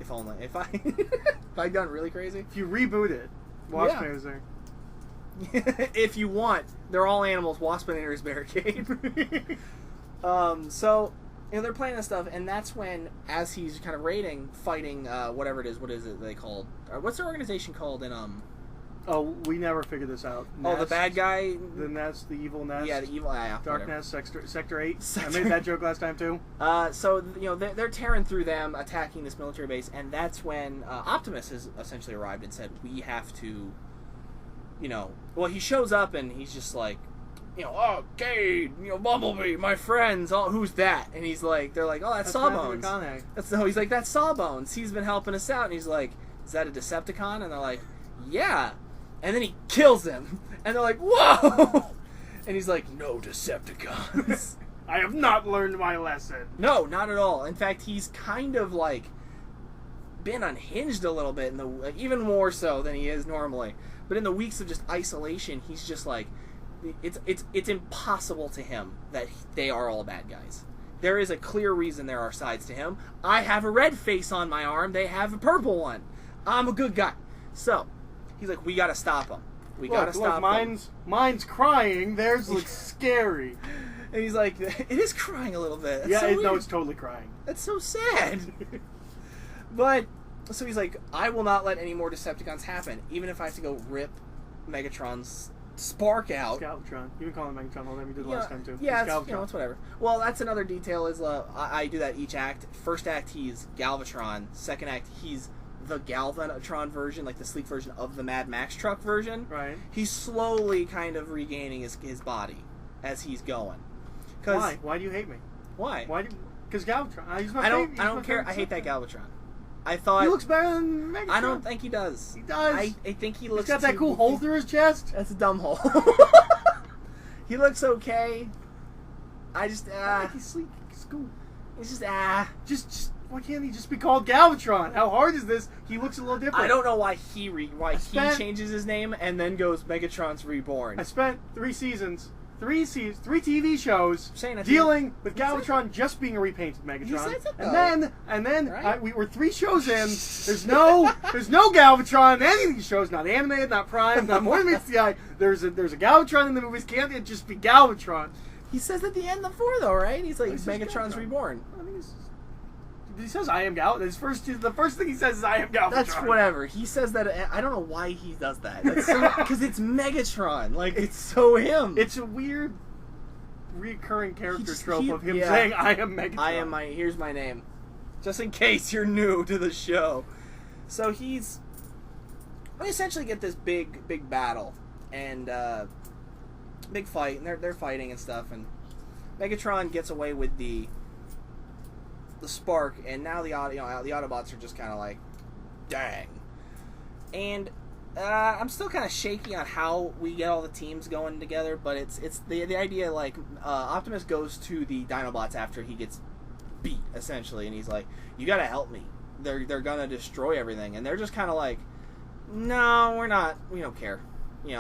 If only if I done really crazy. If you reboot it, Waspinator's there. If you want, they're all animals. Waspinator is Barricade. So. They're playing this stuff, and that's when, as he's kind of fighting, whatever it is, what is it they called? What's their organization called in, Oh, we never figured this out. Nest, the bad guy? The Nest, the evil Nest. Yeah, the evil, Dark whatever. Nest, Sector 8. I made that joke last time, too. So, they're tearing through them, attacking this military base, and that's when Optimus has essentially arrived and said, we have to, well, he shows up, and he's just like, oh, Cade, Bumblebee, my friends, who's that? And he's like, they're like, oh, that's Sawbones. He's like, that's Sawbones. He's been helping us out. And he's like, is that a Decepticon? And they're like, yeah. And then he kills him. And they're like, whoa. And he's like, no Decepticons. I have not learned my lesson. No, not at all. In fact, he's kind of like been unhinged a little bit, even more so than he is normally. But in the weeks of just isolation, he's just like, it's impossible to him that they are all bad guys. There is a clear reason there are sides to him. I have a red face on my arm. They have a purple one. I'm a good guy. So, he's like, we gotta stop him. We gotta stop him. Mine's crying. Theirs looks scary. And he's like, it is crying a little bit. That's it's totally crying. That's so sad. But, so he's like, I will not let any more Decepticons happen, even if I have to go rip Megatron's spark out. Galvatron. You can call him Megatron all the time. You did last time too. Yeah, it's whatever. Well, that's another detail is I do that each act. First act, he's Galvatron. Second act, he's the Galvatron version, like the sleek version of the Mad Max truck version. Right. He's slowly kind of regaining his body as he's going. Why? Why do you hate me? Why? Why? Because Galvatron. He's my I favorite. don't care. I hate that Galvatron. I thought he looks better than Megatron. I don't think he does. He does. I think he looks. He's got that cool hole through his chest. That's a dumb hole. He looks okay. I just he's sleek. He's cool. It's just Just why can't he just be called Galvatron? How hard is this? He looks a little different. I don't know why he changes his name and then goes Megatron's Reborn. I spent 3 seasons, 3 TV shows Saying dealing with Galvatron just being a repainted Megatron. He says it, though. and then Right. we were 3 shows in. There's no Galvatron in any of these shows. Not animated, not Prime, not More Than Meets the Eye. There's a Galvatron in the movies. Can't it just be Galvatron? He says at the end of 4 though, right? He's like He says Megatron's Galvatron. Reborn. I think he says I am Gal. The first thing he says is I am Galvatron. That's whatever. He says that. I don't know why he does that. Because it's Megatron. Like, it's so him. It's a weird recurring character trope of him saying I am Megatron. Here's my name. Just in case you're new to the show. So we essentially get this big battle. And, big fight. And they're fighting and stuff. And Megatron gets away with the spark, and now the Autobots are just kind of like, dang. And I'm still kind of shaky on how we get all the teams going together, but it's the idea, like, Optimus goes to the Dinobots after he gets beat, essentially, and he's like, you gotta help me. They're gonna destroy everything. And they're just kind of like, no, we're not. We don't care. You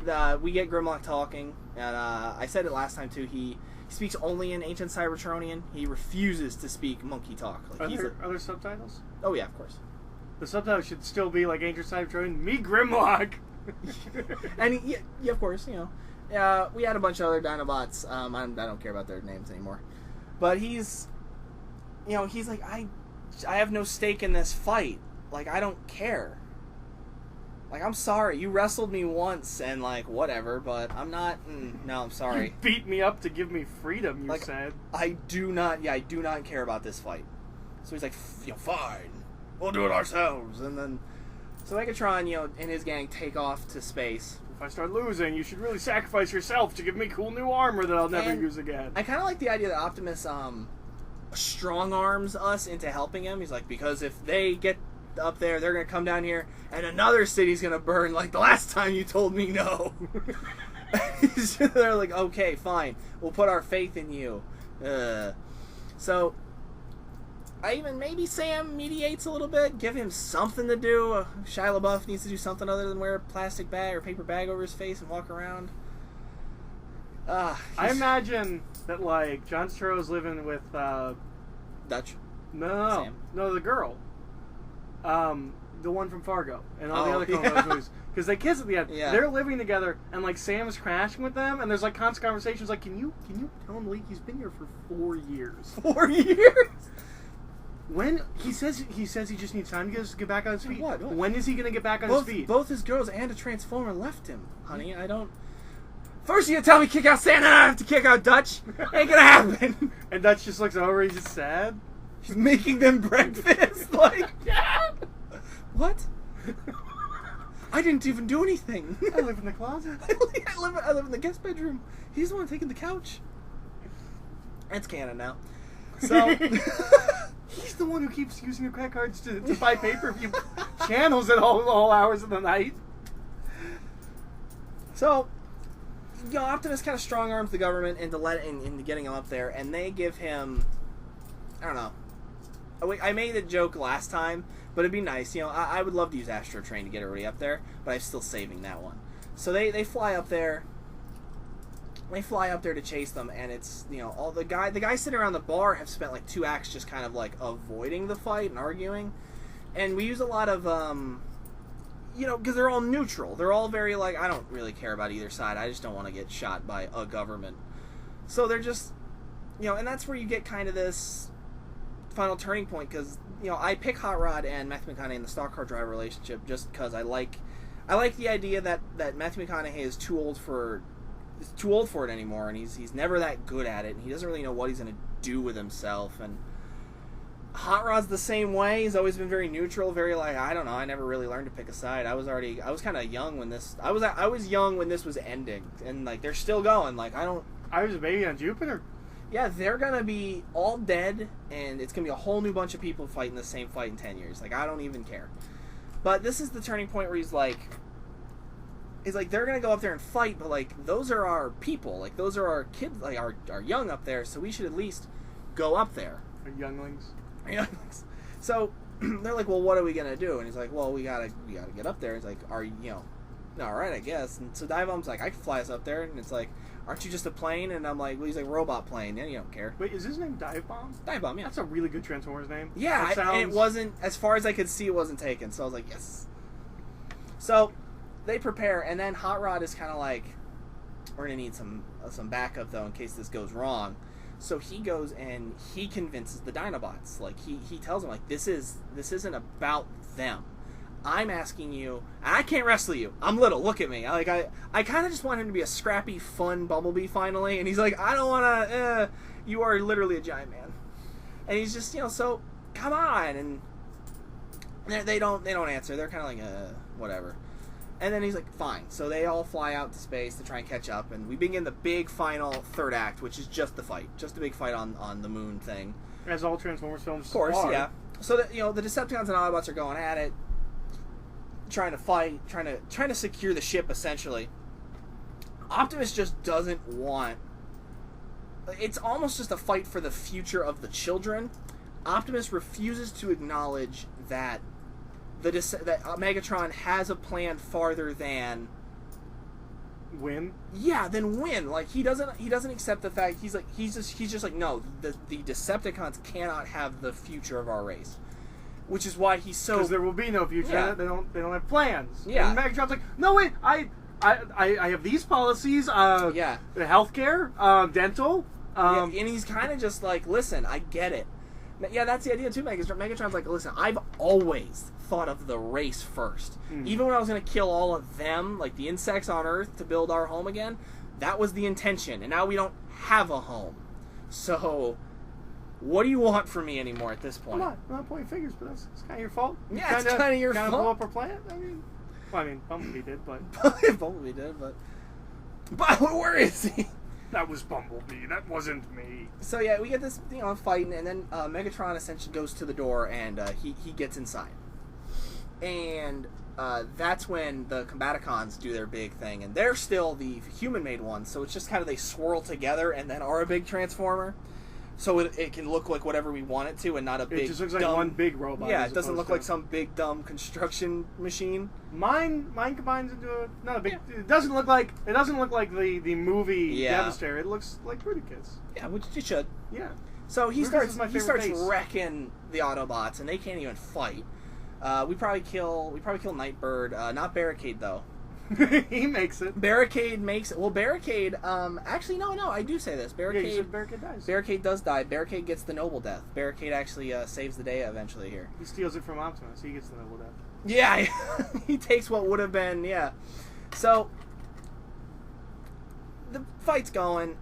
know, we get Grimlock talking, and I said it last time too, he speaks only in Ancient Cybertronian. He refuses to speak monkey talk. Like, are there subtitles? Oh yeah, of course. The subtitles should still be like Ancient Cybertronian. Me Grimlock. And yeah, of course, you know. We had a bunch of other Dinobots. I don't care about their names anymore. But he's like, I have no stake in this fight. Like, I don't care. Like, I'm sorry, you wrestled me once, and, like, whatever, but I'm not, no, I'm sorry. You beat me up to give me freedom, you said. I do not care about this fight. So he's like, fine, we'll do it ourselves. And then, so Megatron, and his gang take off to space. If I start losing, you should really sacrifice yourself to give me cool new armor that I'll never use again. I kind of like the idea that Optimus, strong arms us into helping him. He's like, because if they get up there, they're gonna come down here and another city's gonna burn like the last time you told me no. They're like, okay, fine, we'll put our faith in you. So maybe Sam mediates a little bit, give him something to do. Shia LaBeouf needs to do something other than wear a plastic bag or paper bag over his face and walk around. I imagine that, like, John Turturro's living with Dutch. No, Sam. No, the girl. The one from Fargo and all the other yeah. Coen movies, because they kiss at the end. Yeah. They're living together, and like Sam's crashing with them, and there's like constant conversations like, "Can you tell him, Lee, he's been here for 4 years." 4 years. When he says he just needs time to get back on his feet. What? When is he going to get back on his feet? Both his girls and a Transformer left him, honey. I don't. First, you tell me kick out Santa, I have to kick out Dutch. Ain't gonna happen. And Dutch just looks over. He's just sad. She's making them breakfast. Like, yeah. What? I didn't even do anything. I live in the closet. I live in the guest bedroom. He's the one taking the couch. It's canon now. So he's the one who keeps using your credit cards to buy pay-per-view channels at all hours of the night. So, Optimus kind of strong arms the government into getting him up there, and they give him, I don't know. I made a joke last time, but it'd be nice. I would love to use Astro Train to get everybody up there, but I'm still saving that one. So they fly up there. They fly up there to chase them, and it's, all the guys sitting around the bar have spent like 2 acts just kind of like avoiding the fight and arguing, and we use a lot of because they're all neutral. They're all very like, I don't really care about either side. I just don't want to get shot by a government. So they're just, and that's where you get kind of this final turning point, because I pick Hot Rod and Matthew McConaughey in the stock car driver relationship just because I like the idea that Matthew McConaughey is too old for it anymore, and he's never that good at it, and he doesn't really know what he's going to do with himself, and Hot Rod's the same way. He's always been very neutral, very like, I don't know. I never really learned to pick a side. I was kind of young when this. I was young when this was ending, and like they're still going. Like I was a baby on Jupiter. Yeah, they're gonna be all dead, and it's gonna be a whole new bunch of people fighting the same fight in 10 years. Like I don't even care. But this is the turning point where he's like, they're gonna go up there and fight, but like those are our people. Like those are our kids, like our young up there. So we should at least go up there. Our younglings. So they're like, well, what are we gonna do? And he's like, well, we gotta get up there. He's like, all right, I guess. And so Dive-Bomb's like, I can fly us up there. And it's like, aren't you just a plane? And I'm like, well, he's like, robot plane. And you don't care. Wait, is his name Dive-Bomb? Dive-Bomb, yeah. That's a really good Transformers name. Yeah, and it wasn't, as far as I could see, it wasn't taken. So I was like, yes. So they prepare, and then Hot Rod is kind of like, we're gonna need some backup though in case this goes wrong. So he goes and he convinces the Dinobots. Like he tells them like this isn't about them. I'm asking you, and I can't wrestle you. I'm little. Look at me. I kind of just want him to be a scrappy, fun Bumblebee finally. And he's like, I don't want to. You are literally a giant man. And he's just so come on. And they don't answer. They're kind of like whatever. And then he's like, fine. So they all fly out to space to try and catch up. And we begin the big final third act, which is just the fight. Just a big fight on the moon thing. As all Transformers films of course, are. yeah. So that the Decepticons and Autobots are going at it, trying to fight, trying to secure the ship, essentially. Optimus just doesn't want... It's almost just a fight for the future of the children. Optimus refuses to acknowledge that that Megatron has a plan farther than win. Yeah, than win. Like he doesn't accept the fact he's just like no, the Decepticons cannot have the future of our race, which is why he's so because there will be no future. Yeah. They don't have plans. Yeah, and Megatron's like no wait I have these policies. Yeah, healthcare, dental. Yeah, and he's kind of just like listen, I get it. Yeah, that's the idea too. Megatron's like listen, I've always thought of the race first. Even when I was going to kill all of them, like the insects on Earth, to build our home again, that was the intention. And now we don't have a home. So, what do you want from me anymore at this point? I'm not pointing fingers, but it's kind of your fault. Yeah, it's kind of your fault. Blow up our planet? I mean, Bumblebee did, but... Bumblebee did, but where is he? That was Bumblebee. That wasn't me. So, yeah, we get this, fighting, and then Megatron essentially goes to the door, and he gets inside. And that's when the Combaticons do their big thing, and they're still the human-made ones, so it's just kind of they swirl together and then are a big transformer, so it can look like whatever we want it to, and not a big. It just looks like one big robot. Yeah, it doesn't look like some big dumb construction machine. Mine combines into not a big. Yeah. It doesn't look like the movie Devastator. It looks like Bruticus. Yeah, which it should. Yeah. So he starts wrecking the Autobots, and they can't even fight. We probably kill Nightbird. Not Barricade though. He makes it. Barricade makes it. Well, Barricade. Actually, no. I do say this. Barricade. Yeah, you said Barricade dies. Barricade does die. Barricade gets the noble death. Barricade actually saves the day eventually here. He steals it from Optimus. He gets the noble death. Yeah, he takes what would have been. Yeah. So the fight's going.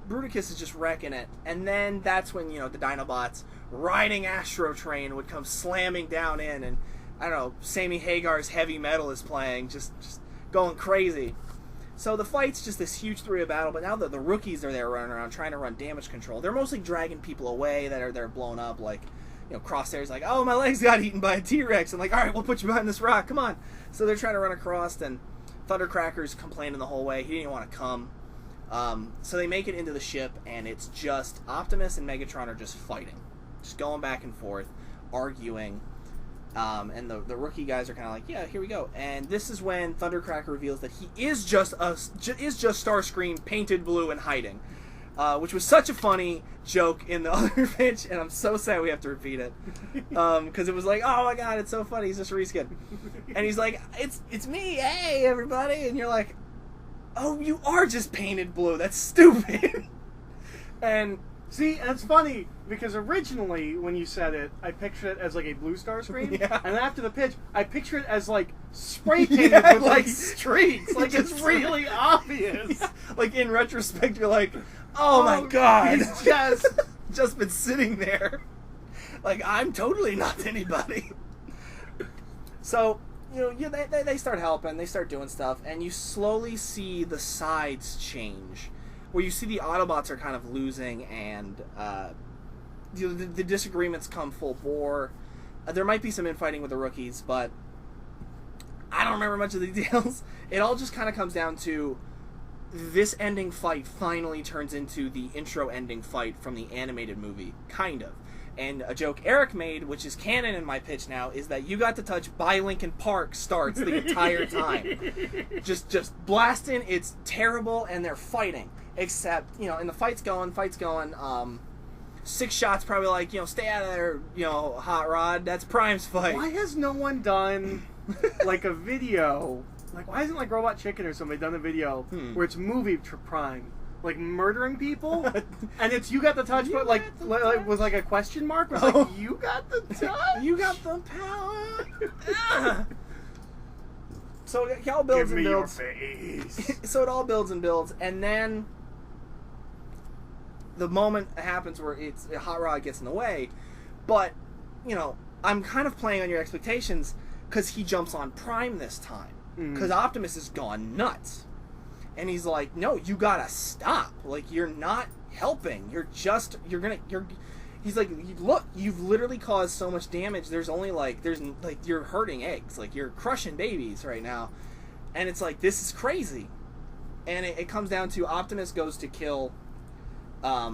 Bruticus is just wrecking it, and then that's when the Dinobots riding Astro Train would come slamming down in, and I don't know, Sammy Hagar's Heavy Metal is playing, just going crazy. So the fight's just this huge three-way battle, but now the rookies are there running around trying to run damage control. They're mostly dragging people away that are blown up, like Crosshair's like, oh, my legs got eaten by a T-Rex. I'm like, all right, we'll put you behind this rock, come on. So they're trying to run across, and Thundercracker's complaining the whole way. He didn't even want to come. So they make it into the ship, and it's just Optimus and Megatron are just fighting. Just going back and forth, arguing, and the rookie guys are kind of like, yeah, here we go. And this is when Thundercracker reveals that he is just Starscream painted blue and hiding, which was such a funny joke in the other pitch, and I'm so sad we have to repeat it, because it was like, oh my god, it's so funny, he's just reskin, and he's like, it's me, hey everybody, and you're like, oh, you are just painted blue, that's stupid. And see, that's funny, because originally, when you said it, I pictured it as like a blue Starscream, and after the pitch, I picture it as like spray painted with like streaks, like it's really obvious. Yeah. Like in retrospect, you're like, oh my god, he's just been sitting there. Like, I'm totally not anybody. So, they start helping, they start doing stuff, and you slowly see the sides change. Where you see the Autobots are kind of losing, and the disagreements come full bore. There might be some infighting with the rookies, but I don't remember much of the details. It all just kind of comes down to this ending fight finally turns into the intro ending fight from the animated movie, kind of. And a joke Eric made, which is canon in my pitch now, is that You Got to Touch by Linkin Park starts the entire time. just blasting, it's terrible, and they're fighting. Except, and the fight's going, 6 shots probably like, stay out of there, Hot Rod, that's Prime's fight. Why has no one done, like, a video, like, why hasn't, like, Robot Chicken or somebody done a video where it's movie Prime? Like, murdering people? And it's You Got the Touch, but, like, was like a question mark? Was like, you got the touch? You got the power? So it all builds Give and me builds. your face. So it all builds and builds, and then the moment happens where Hot Rod gets in the way, but, I'm kind of playing on your expectations because he jumps on Prime this time. Because Optimus has gone nuts. And he's like, no, you gotta stop. Like, you're not helping. He's like, look, you've literally caused so much damage. There's you're hurting eggs. Like, you're crushing babies right now. And it's like, this is crazy. And it comes down to Optimus goes to kill, I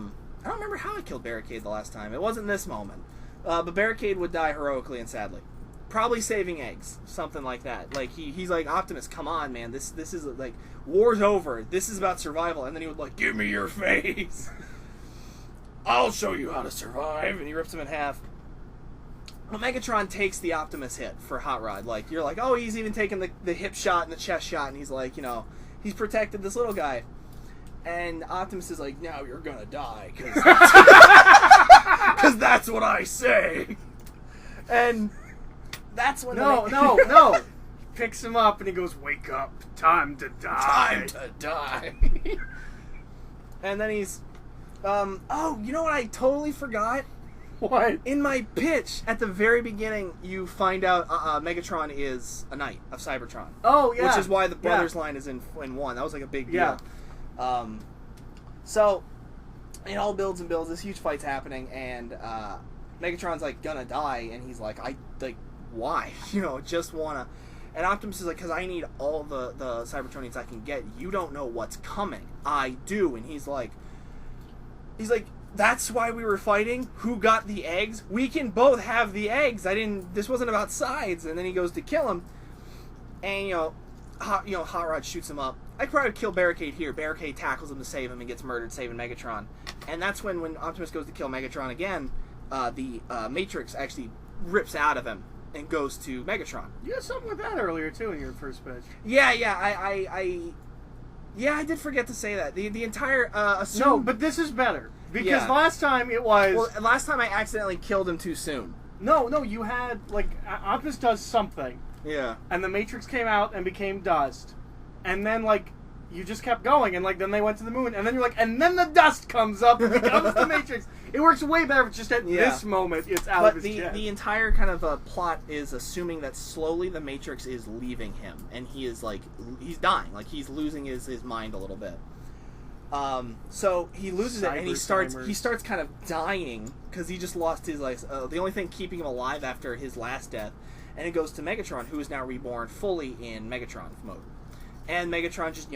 don't remember how I killed Barricade the last time. It wasn't this moment. But Barricade would die heroically and sadly. Probably saving eggs. Something like that. Like, he's like, Optimus, come on, man. This is, like, war's over. This is about survival. And then he would, like, give me your face. I'll show you how to survive. And he rips him in half. Well, Megatron takes the Optimus hit for Hot Rod. Like, you're like, oh, he's even taking the hip shot and the chest shot. And he's like, he's protected this little guy. And Optimus is like, now you're gonna die. Because that's what I say. And that's when No. Picks him up and he goes, wake up. Time to die. Time to die. And then he's... you know what I totally forgot? What? In my pitch, at the very beginning, you find out Megatron is a knight of Cybertron. Oh, yeah. Which is why the brothers line is in 1. That was like a big deal. Yeah. So, it all builds and builds. This huge fight's happening, and Megatron's like gonna die, and he's like, why? Just wanna... And Optimus is like, because I need all the Cybertronians I can get. You don't know what's coming. I do. And he's like, that's why we were fighting? Who got the eggs? We can both have the eggs. This wasn't about sides. And then he goes to kill him. And, Hot Rod shoots him up. I could probably kill Barricade here. Barricade tackles him to save him and gets murdered, saving Megatron. And that's when Optimus goes to kill Megatron again, the Matrix actually rips out of him and goes to Megatron. You had something with that earlier, too, in your first pitch. Yeah, I did forget to say that. The entire, No, but this is better. Because last time it was... Well, last time I accidentally killed him too soon. No, you had, like, Optimus does something. Yeah. And the Matrix came out and became dust. And then, like, you just kept going, and, like, then they went to the moon, and then you're like, and then the dust comes up and becomes the Matrix. It works way better if it's just at this moment it's out of his chest. But the entire kind of plot is assuming that slowly the Matrix is leaving him, and he is, like, he's dying. Like, he's losing his mind a little bit. So he loses it, and he starts kind of dying, because he just lost his, like, the only thing keeping him alive after his last death, and it goes to Megatron, who is now reborn fully in Megatron mode. And Megatron just,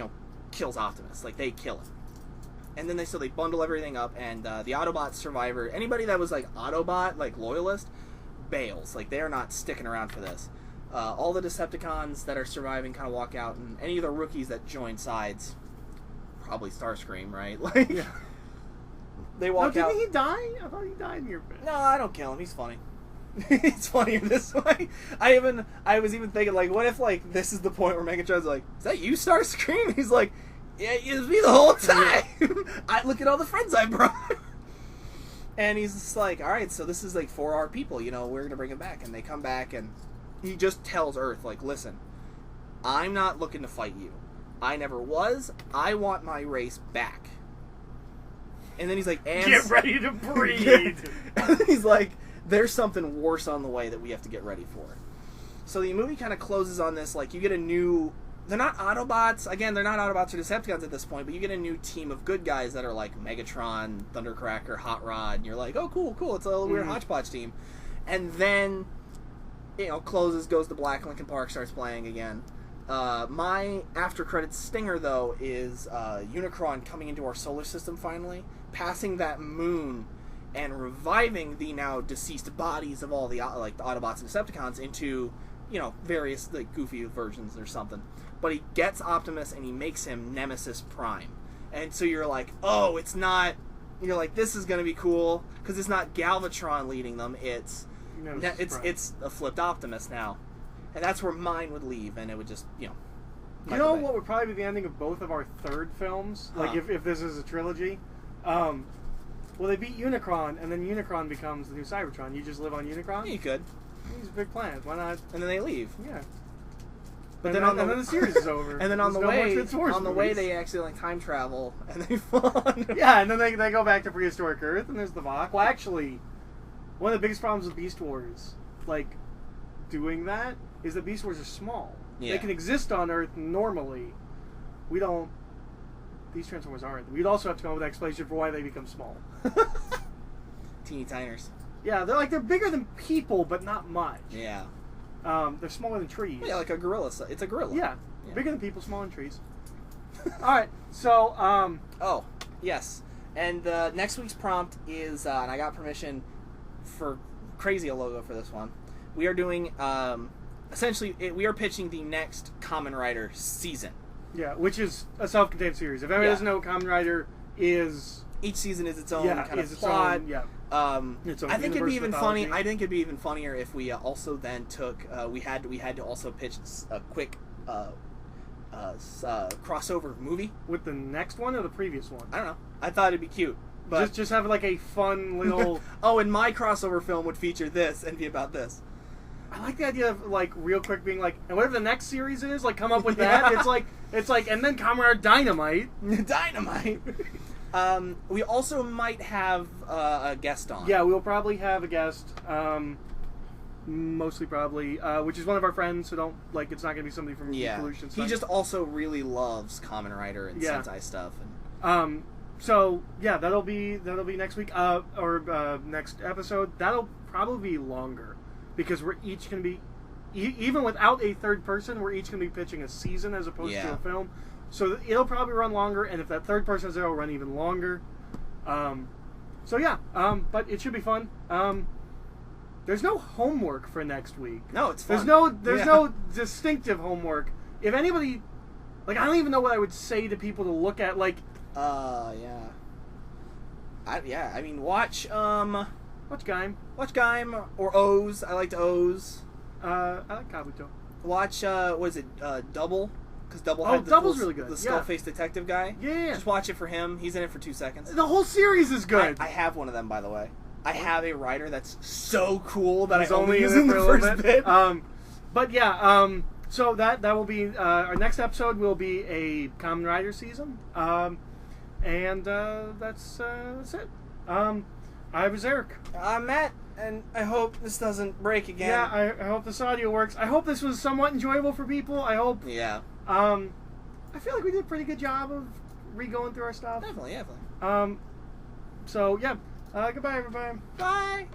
kills Optimus. Like, they kill him. And then they bundle everything up, and the Autobot survivor, anybody that was, like, Autobot, like, loyalist, bails. Like, they are not sticking around for this. All the Decepticons that are surviving kind of walk out, and any of the rookies that join sides, probably Starscream, right? Like, they walk out. Didn't he die? I thought he died in your bit. No, I don't kill him. He's funny. It's funnier this way. I was even thinking, like, what if, like, this is the point where Megatron's like, is that you, Starscream? He's like, yeah, it was me the whole time. Look at all the friends I brought. And he's just like, all right, so this is, like, for our people, we're going to bring him back. And they come back, and he just tells Earth, like, listen, I'm not looking to fight you. I never was. I want my race back. And then he's like, get ready to breathe. And he's like, there's something worse on the way that we have to get ready for. So the movie kind of closes on this, like, you get a new... They're not Autobots. Again, they're not Autobots or Decepticons at this point, but you get a new team of good guys that are like Megatron, Thundercracker, Hot Rod, and you're like, oh, cool, it's a weird hodgepodge team. And then, closes, goes to black, Linkin Park starts playing again. My after-credits stinger, though, is Unicron coming into our solar system finally, passing that moon, and reviving the now deceased bodies of all the, the Autobots and Decepticons into, various, goofy versions or something. But he gets Optimus and he makes him Nemesis Prime. And so you're like, oh, it's not... You're like, this is going to be cool, because it's not Galvatron leading them, it's a flipped Optimus now. And that's where mine would leave, and it would just, what would probably be the ending of both of our third films? Like, if this is a trilogy? Well, they beat Unicron, and then Unicron becomes the new Cybertron. You just live on Unicron? Yeah, you could. These big plans. Why not? And then they leave. Yeah. But and then the series is over. And then on the way, they actually time travel and they fall under. Yeah, and then they go back to prehistoric Earth, and there's the Vok. Well, actually, one of the biggest problems with Beast Wars, doing that, is that Beast Wars are small. Yeah. They can exist on Earth normally. We don't. These Transformers aren't. We'd also have to come up with an explanation for why they become small. Teeny tiners. Yeah, they're bigger than people, but not much. Yeah. They're smaller than trees. Yeah, like a gorilla. It's a gorilla. Yeah. Bigger than people, smaller than trees. Alright, so, Oh, yes. And next week's prompt is, and I got permission for crazy a logo for this one. We are doing, essentially, we are pitching the next Kamen Rider season. Yeah, which is a self-contained series. If anybody doesn't know, Kamen Rider is... Each season is its own kind of plot. I think it'd be even funny. I think it'd be even funnier if we also then took. We had to also pitch a quick crossover movie with the next one or the previous one. I don't know. I thought it'd be cute, but just have a fun little. Oh, and my crossover film would feature this and be about this. I like the idea of real quick being and whatever the next series is, come up with that. It's like, and then Kamen Rider Dynamite. Dynamite. We also might have a guest on. Yeah, we'll probably have a guest. Mostly probably, which is one of our friends. So don't it's not gonna be somebody from Pollution. He just also really loves Kamen Rider and Sentai stuff. And so yeah, that'll be next week. Or next episode. That'll probably be longer because we're each gonna be, even without a third person, we're each gonna be pitching a season as opposed to a film. So it'll probably run longer, and if that third person is there, it'll run even longer. So yeah, but it should be fun. There's no homework for next week. No, it's fun. There's no distinctive homework. If anybody, I don't even know what I would say to people to look at. Yeah. I mean, watch Gaim. Watch Gaim or O's. I liked O's. I like Kabuto. Watch Double. Because Double's really good. The skull-faced detective guy. Yeah. Just watch it for him. He's in it for 2 seconds. The whole series is good. I have one of them, by the way. I have a writer that's so cool that He's I only use in the first bit. But yeah, so that will be our next episode. Will be a Kamen Rider season, and that's it. I was Eric. I'm Matt, and I hope this doesn't break again. Yeah, I hope this audio works. I hope this was somewhat enjoyable for people. I hope. Yeah. I feel like we did a pretty good job of re-going through our stuff. Definitely. So yeah. Goodbye, everybody. Bye.